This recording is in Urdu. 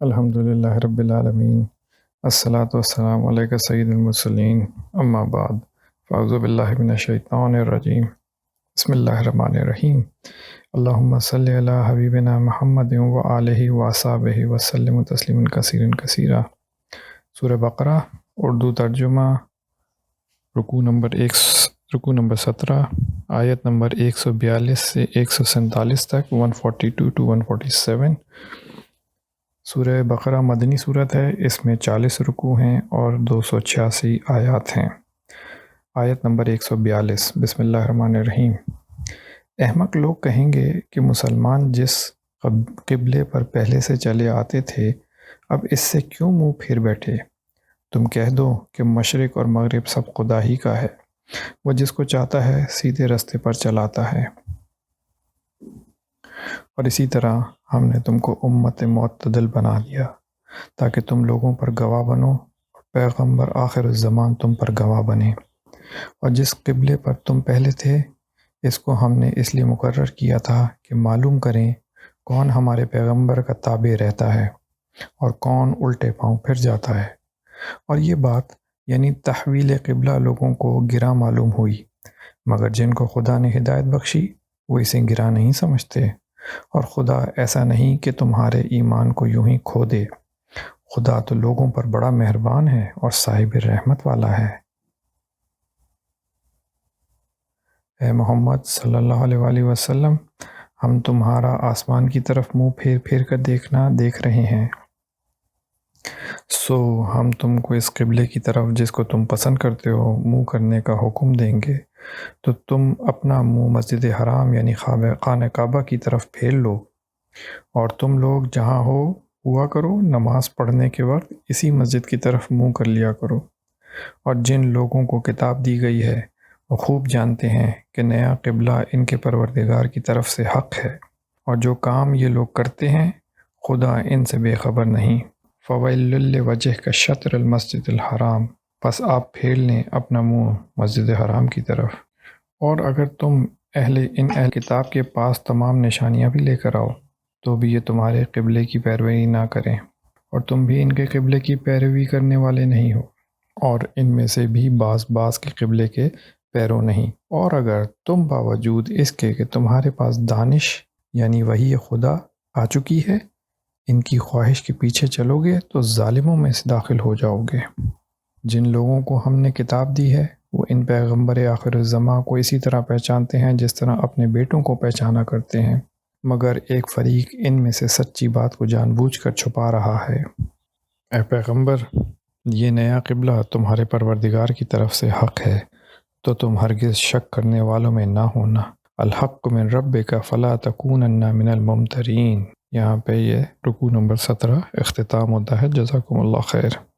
الحمد للہ رب العالمین، الصلاۃ والسلام علیک سید المرسلین، اما بعد فاعوذ باللہ من الشیطان الرجیم، بسم اللہ الرحمن الرحیم، اللہم صلی علی حبیبنا محمد وآلہ وصحبہ وسلم تسلیما کثیرا کثیرا۔ سورہ بقرہ، اردو ترجمہ، رکوع نمبر 17، آیت نمبر 142 سے 147 تک، 142 to 147۔ سورہ بقرہ مدنی صورت ہے، اس میں 40 رکوع ہیں اور 286 آیات ہیں۔ آیت نمبر 142، بسم اللہ الرحمن الرحیم۔ احمق لوگ کہیں گے کہ مسلمان جس قبلے پر پہلے سے چلے آتے تھے اب اس سے کیوں منہ پھیر بیٹھے؟ تم کہہ دو کہ مشرق اور مغرب سب خدا ہی کا ہے، وہ جس کو چاہتا ہے سیدھے راستے پر چلاتا ہے، اور اسی طرح ہم نے تم کو امت معتدل بنا دیا تاکہ تم لوگوں پر گواہ بنو اور پیغمبر آخر الزمان تم پر گواہ بنے۔ اور جس قبلے پر تم پہلے تھے اس کو ہم نے اس لیے مقرر کیا تھا کہ معلوم کریں کون ہمارے پیغمبر کا تابع رہتا ہے اور کون الٹے پاؤں پھر جاتا ہے۔ اور یہ بات یعنی تحویل قبلہ لوگوں کو گراں معلوم ہوئی، مگر جن کو خدا نے ہدایت بخشی وہ اسے گراں نہیں سمجھتے، اور خدا ایسا نہیں کہ تمہارے ایمان کو یوں ہی کھو دے، خدا تو لوگوں پر بڑا مہربان ہے اور صاحب رحمت والا ہے۔ اے محمد صلی اللہ علیہ وآلہ وسلم، ہم تمہارا آسمان کی طرف منہ پھیر پھیر کر دیکھ رہے ہیں، سو ہم تم کو اس قبلے کی طرف جس کو تم پسند کرتے ہو منہ کرنے کا حکم دیں گے، تو تم اپنا منہ مسجد حرام یعنی خانہ کعبہ کی طرف پھیر لو، اور تم لوگ جہاں ہوا کرو نماز پڑھنے کے وقت اسی مسجد کی طرف منہ کر لیا کرو۔ اور جن لوگوں کو کتاب دی گئی ہے وہ خوب جانتے ہیں کہ نیا قبلہ ان کے پروردگار کی طرف سے حق ہے، اور جو کام یہ لوگ کرتے ہیں خدا ان سے بے خبر نہیں۔ فَوَيْلٌ لِوَجْهِكَ شَطْرَ الْمَسْجِدِ الْحَرَامِ، پس آپ پھیر لیں اپنا منہ مسجد حرام کی طرف۔ اور اگر تم ان اہل کتاب کے پاس تمام نشانیاں بھی لے کر آؤ تو بھی یہ تمہارے قبلے کی پیروی نہ کریں، اور تم بھی ان کے قبلے کی پیروی کرنے والے نہیں ہو، اور ان میں سے بھی بعض کے قبلے کے پیرو نہیں۔ اور اگر تم باوجود اس کے کہ تمہارے پاس دانش یعنی وحی خدا آ چکی ہے ان کی خواہش کے پیچھے چلو گے تو ظالموں میں سے داخل ہو جاؤ گے۔ جن لوگوں کو ہم نے کتاب دی ہے وہ ان پیغمبر آخر الزماں کو اسی طرح پہچانتے ہیں جس طرح اپنے بیٹوں کو پہچانا کرتے ہیں، مگر ایک فریق ان میں سے سچی بات کو جان بوجھ کر چھپا رہا ہے۔ اے پیغمبر، یہ نیا قبلہ تمہارے پروردگار کی طرف سے حق ہے، تو تم ہرگز شک کرنے والوں میں نہ ہونا۔ الحق من ربک فلا تکونن من الممترین۔ یہاں پہ یہ رکوع نمبر 17 اختتام ہوتا ہے۔ جزاکم اللہ خیر۔